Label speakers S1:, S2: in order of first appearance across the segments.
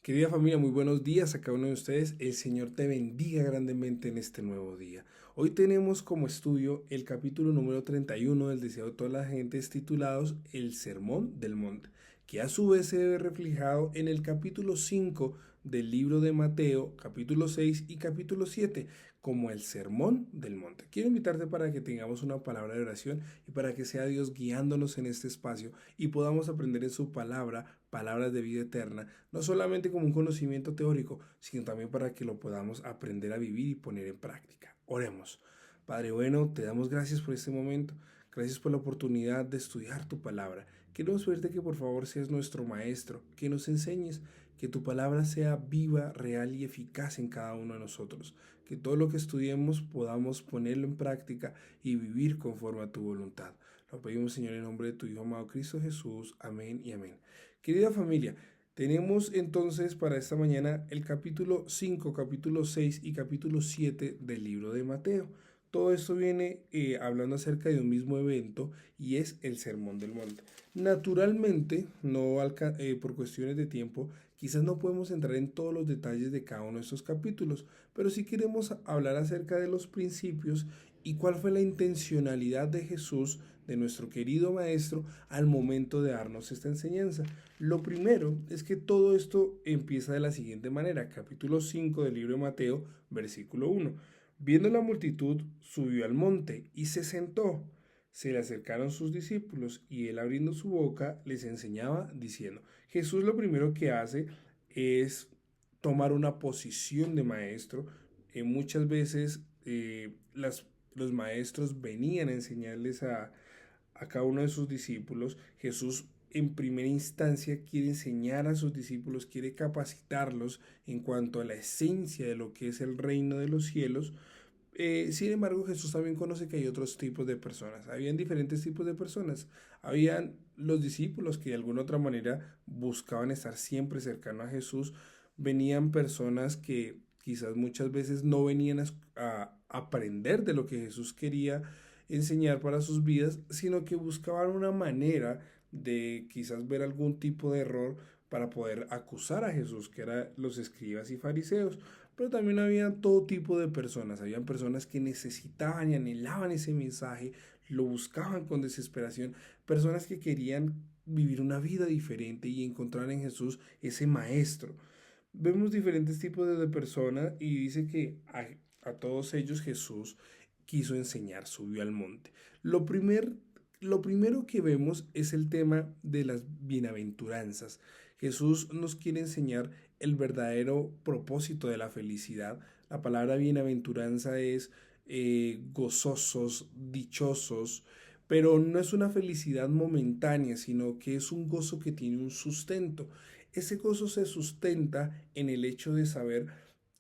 S1: Querida familia, muy buenos días a cada uno de ustedes. El Señor te bendiga grandemente en este nuevo día. Hoy tenemos como estudio el capítulo número 31 del Deseo de todas las gentes titulados El Sermón del Monte, que a su vez se ve reflejado en el capítulo 5 del libro de Mateo, capítulo 6 y capítulo 7 como el Sermón del Monte. Quiero invitarte para que tengamos una palabra de oración y para que sea Dios guiándonos en este espacio y podamos aprender en su palabra, palabras de vida eterna, no solamente como un conocimiento teórico, sino también para que lo podamos aprender a vivir y poner en práctica. Oremos. Padre bueno, te damos gracias por este momento. Gracias por la oportunidad de estudiar tu palabra. Queremos pedirte que por favor seas nuestro maestro, que nos enseñes, que tu palabra sea viva, real y eficaz en cada uno de nosotros. Que todo lo que estudiemos podamos ponerlo en práctica y vivir conforme a tu voluntad. Lo pedimos, Señor, en nombre de tu Hijo amado Cristo Jesús. Amén y amén. Querida familia, tenemos entonces para esta mañana el capítulo 5, capítulo 6 y capítulo 7 del libro de Mateo. Todo esto viene hablando acerca de un mismo evento y es el Sermón del Monte. Naturalmente, por cuestiones de tiempo, quizás no podemos entrar en todos los detalles de cada uno de estos capítulos, pero sí queremos hablar acerca de los principios y cuál fue la intencionalidad de Jesús, de nuestro querido Maestro, al momento de darnos esta enseñanza. Lo primero es que todo esto empieza de la siguiente manera, capítulo 5 del libro de Mateo, versículo 1. Viendo la multitud, subió al monte y se sentó. Se le acercaron sus discípulos y él abriendo su boca les enseñaba diciendo. Jesús lo primero que hace es tomar una posición de maestro. Muchas veces los maestros venían a enseñarles a cada uno de sus discípulos. Jesús en primera instancia quiere enseñar a sus discípulos, quiere capacitarlos en cuanto a la esencia de lo que es el reino de los cielos. Sin embargo, Jesús también conoce que hay otros tipos de personas. Habían diferentes tipos de personas. Habían los discípulos que de alguna otra manera buscaban estar siempre cercano a Jesús. Venían personas que quizás muchas veces no venían a aprender de lo que Jesús quería enseñar para sus vidas, sino que buscaban una manera de quizás ver algún tipo de error para poder acusar a Jesús, que eran los escribas y fariseos. Pero también había todo tipo de personas. Habían personas que necesitaban y anhelaban ese mensaje, lo buscaban con desesperación, personas que querían vivir una vida diferente y encontrar en Jesús ese maestro. Vemos diferentes tipos de personas y dice que a todos ellos Jesús quiso enseñar, subió al monte. Lo primero que vemos es el tema de las bienaventuranzas. Jesús nos quiere enseñar el verdadero propósito de la felicidad. La palabra bienaventuranza es gozosos, dichosos, pero no es una felicidad momentánea, sino que es un gozo que tiene un sustento. Ese gozo se sustenta en el hecho de saber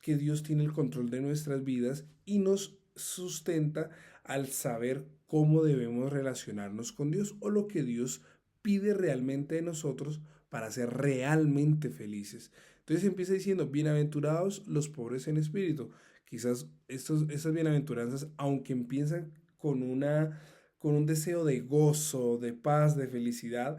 S1: que Dios tiene el control de nuestras vidas y nos sustenta al saber cómo debemos relacionarnos con Dios o lo que Dios pide realmente de nosotros para ser realmente felices. Entonces empieza diciendo, bienaventurados los pobres en espíritu. Quizás estas bienaventuranzas, aunque empiezan con un deseo de gozo, de paz, de felicidad,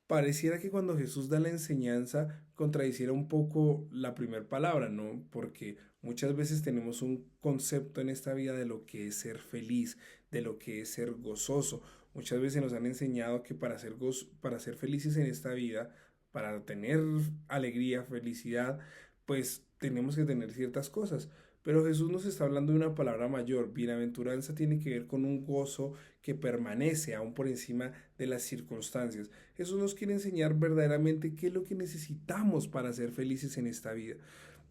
S1: pareciera que cuando Jesús da la enseñanza contradiciera un poco la primera palabra, ¿no? Porque muchas veces tenemos un concepto en esta vida de lo que es ser feliz, de lo que es ser gozoso. Muchas veces nos han enseñado que para ser felices en esta vida, para tener alegría, felicidad, pues tenemos que tener ciertas cosas. Pero Jesús nos está hablando de una palabra mayor. Bienaventuranza tiene que ver con un gozo que permanece aún por encima de las circunstancias. Jesús nos quiere enseñar verdaderamente qué es lo que necesitamos para ser felices en esta vida.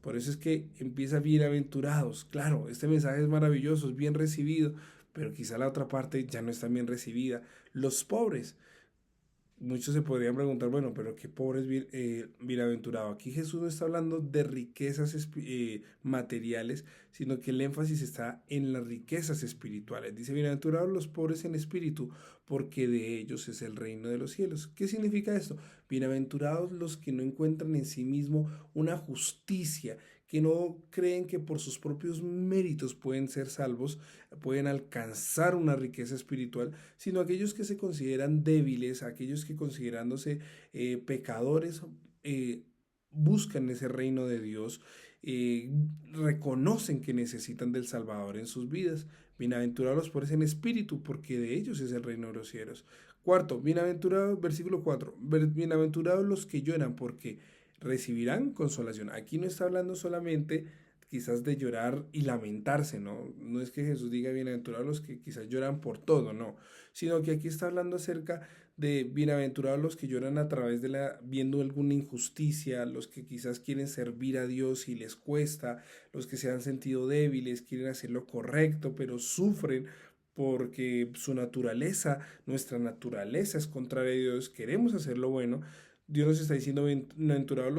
S1: Por eso es que empieza bienaventurados. Claro, este mensaje es maravilloso, es bien recibido, pero quizá la otra parte ya no está bien recibida. Los pobres. Muchos se podrían preguntar, bueno, pero qué pobre es bienaventurado. Aquí Jesús no está hablando de riquezas materiales, sino que el énfasis está en las riquezas espirituales. Dice, bienaventurados los pobres en espíritu, porque de ellos es el reino de los cielos. ¿Qué significa esto? Bienaventurados los que no encuentran en sí mismo una justicia, que no creen que por sus propios méritos pueden ser salvos, pueden alcanzar una riqueza espiritual, sino aquellos que se consideran débiles, aquellos que considerándose pecadores, eh, buscan ese reino de Dios, eh, reconocen que necesitan del Salvador en sus vidas. Bienaventurados los pobres en espíritu, porque de ellos es el reino de los cielos. Cuarto, bienaventurados, versículo 4, bienaventurados los que lloran, porque recibirán consolación. Aquí no está hablando solamente quizás de llorar y lamentarse, ¿no? No es que Jesús diga bienaventurados los que quizás lloran por todo, no, sino que aquí está hablando acerca de bienaventurados los que lloran a través de viendo alguna injusticia, los que quizás quieren servir a Dios y les cuesta, los que se han sentido débiles, quieren hacer lo correcto, pero sufren porque su naturaleza, nuestra naturaleza es contraria a Dios, queremos hacer lo bueno. Dios nos está diciendo bienaventurados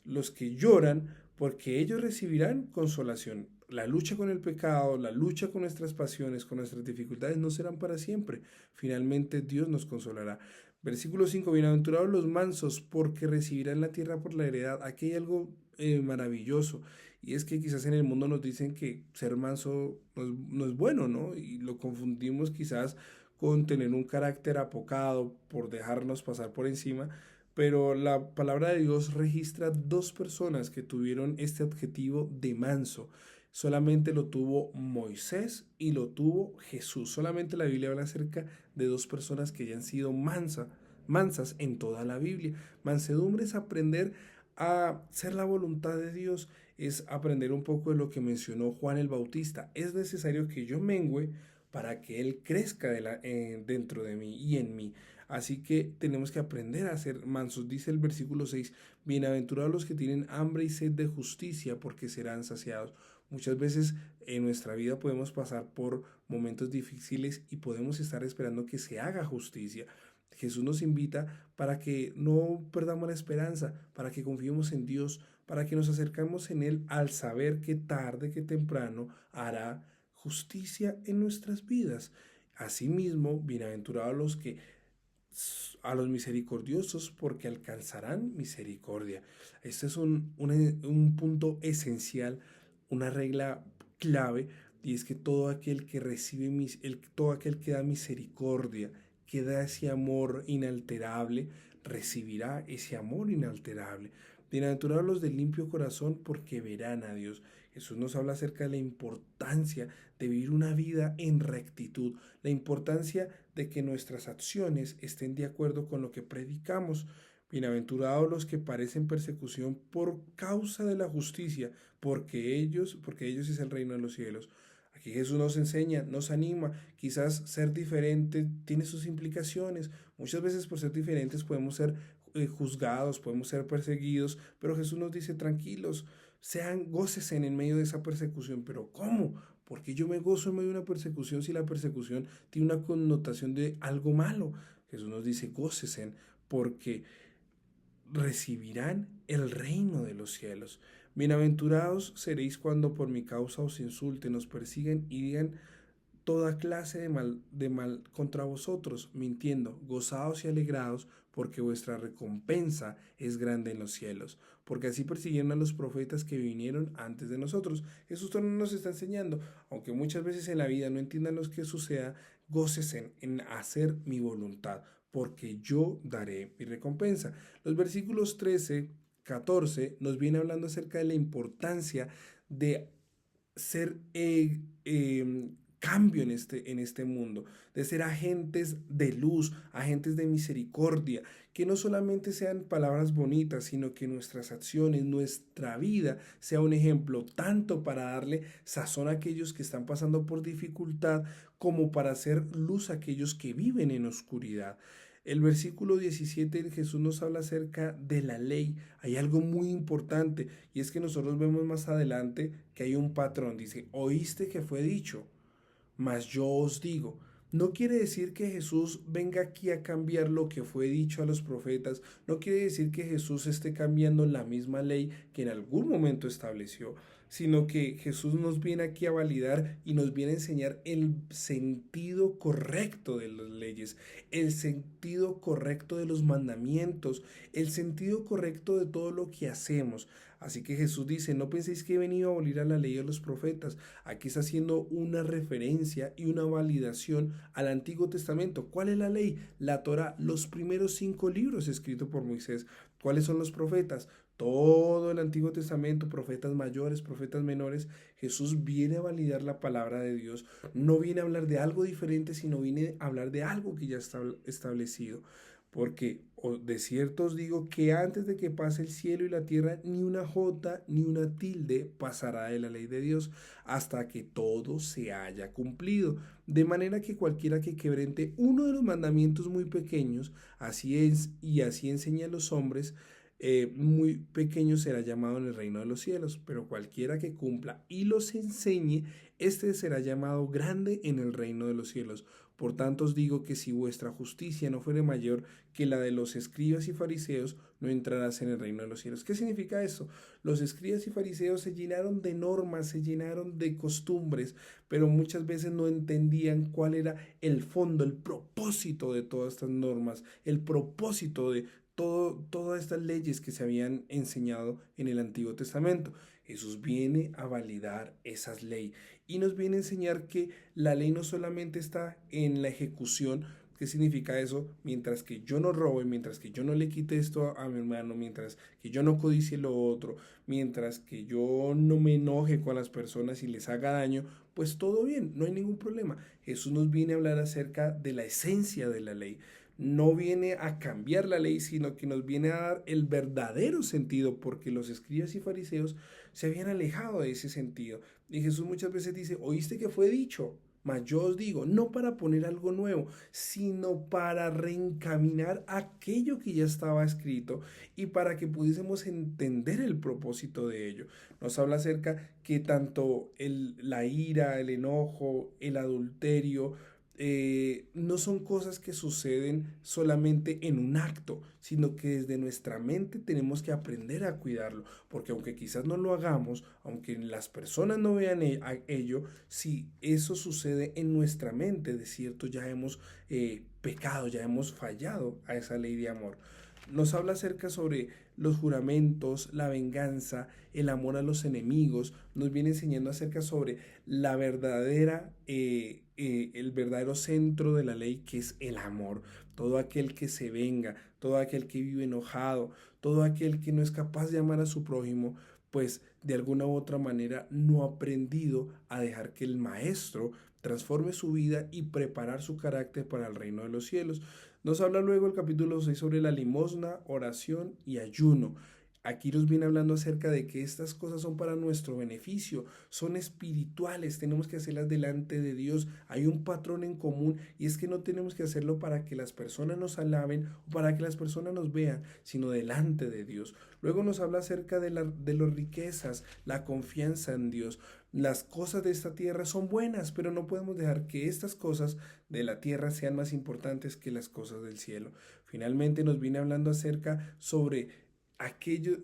S1: los que lloran, porque ellos recibirán consolación. La lucha con el pecado, la lucha con nuestras pasiones, con nuestras dificultades no serán para siempre. Finalmente Dios nos consolará. Versículo 5, bienaventurados los mansos, porque recibirán la tierra por la heredad. Aquí hay algo maravilloso, y es que quizás en el mundo nos dicen que ser manso no es bueno, ¿no? Y lo confundimos quizás con tener un carácter apocado, por dejarnos pasar por encima, pero la palabra de Dios registra dos personas que tuvieron este adjetivo de manso. Solamente lo tuvo Moisés y lo tuvo Jesús. Solamente la Biblia habla acerca de dos personas que hayan sido mansas en toda la Biblia. Mansedumbre es aprender a ser la voluntad de Dios, es aprender un poco de lo que mencionó Juan el Bautista. Es necesario que yo mengüe para que Él crezca dentro de mí y en mí. Así que tenemos que aprender a ser mansos. Dice el versículo 6, bienaventurados los que tienen hambre y sed de justicia, porque serán saciados. Muchas veces en nuestra vida podemos pasar por momentos difíciles y podemos estar esperando que se haga justicia. Jesús nos invita para que no perdamos la esperanza, para que confiemos en Dios, para que nos acercamos en Él al saber que tarde que temprano hará justicia en nuestras vidas. Asimismo, bienaventurados a los misericordiosos, porque alcanzarán misericordia. Este es un punto esencial, una regla clave, y es que todo aquel que recibe, todo aquel que da misericordia, que da ese amor inalterable, recibirá ese amor inalterable. Bienaventurados los de limpio corazón, porque verán a Dios. Jesús nos habla acerca de la importancia de vivir una vida en rectitud, la importancia de que nuestras acciones estén de acuerdo con lo que predicamos. Bienaventurados los que padecen persecución por causa de la justicia, porque ellos es el reino de los cielos. Aquí Jesús nos enseña, nos anima. Quizás ser diferente tiene sus implicaciones. Muchas veces por ser diferentes podemos ser juzgados, podemos ser perseguidos, pero Jesús nos dice, tranquilos, gócese en medio de esa persecución. ¿Pero cómo? Porque yo me gozo en medio de una persecución si la persecución tiene una connotación de algo malo. Jesús nos dice, gócesen, porque recibirán el reino de los cielos. Bienaventurados seréis cuando por mi causa os insulten, os persiguen y digan toda clase de mal contra vosotros, mintiendo. Gozaos y alegraos, porque vuestra recompensa es grande en los cielos, porque así persiguieron a los profetas que vinieron antes de nosotros. Jesús también nos está enseñando, aunque muchas veces en la vida no entiendan lo que suceda, gócesen en hacer mi voluntad, porque yo daré mi recompensa. Los versículos 13, 14 nos viene hablando acerca de la importancia de ser cambio en este mundo, de ser agentes de luz, agentes de misericordia, que no solamente sean palabras bonitas, sino que nuestras acciones, nuestra vida sea un ejemplo, tanto para darle sazón a aquellos que están pasando por dificultad, como para hacer luz a aquellos que viven en oscuridad. El versículo 17 Jesús nos habla acerca de la ley. Hay algo muy importante, y es que nosotros vemos más adelante que hay un patrón. Dice, oíste que fue dicho, mas yo os digo. No quiere decir que Jesús venga aquí a cambiar lo que fue dicho a los profetas. No quiere decir que Jesús esté cambiando la misma ley que en algún momento estableció, sino que Jesús nos viene aquí a validar y nos viene a enseñar el sentido correcto de las leyes, el sentido correcto de los mandamientos, el sentido correcto de todo lo que hacemos. Así que Jesús dice, no penséis que he venido a abolir a la ley de los profetas. Aquí está haciendo una referencia y una validación al Antiguo Testamento. ¿Cuál es la ley? La Torá, los primeros 5 libros escritos por Moisés. ¿Cuáles son los profetas? todo el Antiguo Testamento, profetas mayores, profetas menores, Jesús viene a validar la palabra de Dios. No viene a hablar de algo diferente, sino viene a hablar de algo que ya está establecido. Porque de cierto os digo que antes de que pase el cielo y la tierra, ni una jota ni una tilde pasará de la ley de Dios hasta que todo se haya cumplido. De manera que cualquiera que quebrante uno de los mandamientos muy pequeños, así es y así enseña a los hombres, muy pequeño será llamado en el reino de los cielos, pero cualquiera que cumpla y los enseñe, este será llamado grande en el reino de los cielos. Por tanto os digo que si vuestra justicia no fuere mayor que la de los escribas y fariseos, no entrarás en el reino de los cielos. ¿Qué significa eso? Los escribas y fariseos se llenaron de normas, se llenaron de costumbres, pero muchas veces no entendían cuál era el fondo, el propósito de todas estas normas, el propósito de todas estas leyes que se habían enseñado en el Antiguo Testamento. Jesús viene a validar esas leyes y nos viene a enseñar que la ley no solamente está en la ejecución. ¿Qué significa eso? Mientras que yo no robe, mientras que yo no le quite esto a mi hermano, mientras que yo no codicie lo otro, mientras que yo no me enoje con las personas y les haga daño, pues todo bien, no hay ningún problema. Jesús nos viene a hablar acerca de la esencia de la ley. No viene a cambiar la ley, sino que nos viene a dar el verdadero sentido, porque los escribas y fariseos se habían alejado de ese sentido. Y Jesús muchas veces dice, oíste que fue dicho, mas yo os digo, no para poner algo nuevo, sino para reencaminar aquello que ya estaba escrito y para que pudiésemos entender el propósito de ello. Nos habla acerca que tanto la ira, el enojo, el adulterio, no son cosas que suceden solamente en un acto, sino que desde nuestra mente tenemos que aprender a cuidarlo, porque aunque quizás no lo hagamos, aunque las personas no vean ello, si eso sucede en nuestra mente, de cierto ya hemos pecado, ya hemos fallado a esa ley de amor. Nos habla acerca sobre los juramentos, la venganza, el amor a los enemigos, nos viene enseñando acerca sobre la verdadera, el verdadero centro de la ley, que es el amor. Todo aquel que se venga, todo aquel que vive enojado, todo aquel que no es capaz de amar a su prójimo, pues de alguna u otra manera no ha aprendido a dejar que el maestro transforme su vida y preparar su carácter para el reino de los cielos. Nos habla luego el capítulo 6 sobre la limosna, oración y ayuno. Aquí nos viene hablando acerca de que estas cosas son para nuestro beneficio, son espirituales, tenemos que hacerlas delante de Dios. Hay un patrón en común y es que no tenemos que hacerlo para que las personas nos alaben o para que las personas nos vean, sino delante de Dios. Luego nos habla acerca de las riquezas, la confianza en Dios. Las cosas de esta tierra son buenas, pero no podemos dejar que estas cosas de la tierra sean más importantes que las cosas del cielo. Finalmente nos viene hablando acerca sobre aquello,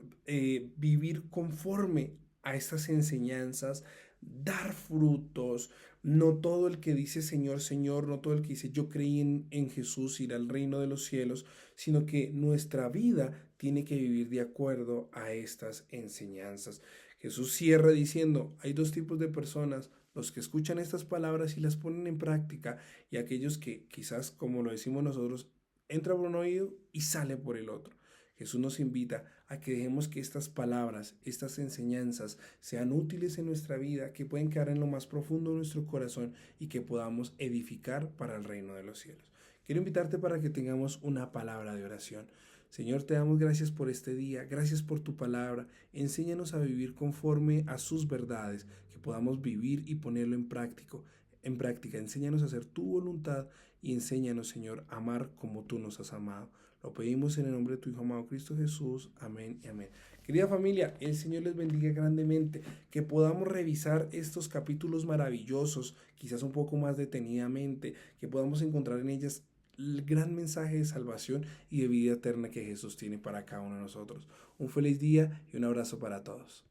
S1: vivir conforme a estas enseñanzas, dar frutos. No todo el que dice Señor, Señor, no todo el que dice yo creí en Jesús irá al reino de los cielos, sino que nuestra vida tiene que vivir de acuerdo a estas enseñanzas. Jesús cierra diciendo, hay dos tipos de personas, los que escuchan estas palabras y las ponen en práctica y aquellos que quizás, como lo decimos nosotros, entra por un oído y sale por el otro. Jesús nos invita a que dejemos que estas palabras, estas enseñanzas sean útiles en nuestra vida, que pueden quedar en lo más profundo de nuestro corazón y que podamos edificar para el reino de los cielos. Quiero invitarte para que tengamos una palabra de oración. Señor, te damos gracias por este día, gracias por tu palabra. Enséñanos a vivir conforme a sus verdades, que podamos vivir y ponerlo en práctica. Enséñanos a hacer tu voluntad y enséñanos, Señor, a amar como tú nos has amado. Lo pedimos en el nombre de tu Hijo amado Cristo Jesús. Amén y amén. Querida familia, el Señor les bendiga grandemente, que podamos revisar estos capítulos maravillosos, quizás un poco más detenidamente, que podamos encontrar en ellas el gran mensaje de salvación y de vida eterna que Jesús tiene para cada uno de nosotros. Un feliz día y un abrazo para todos.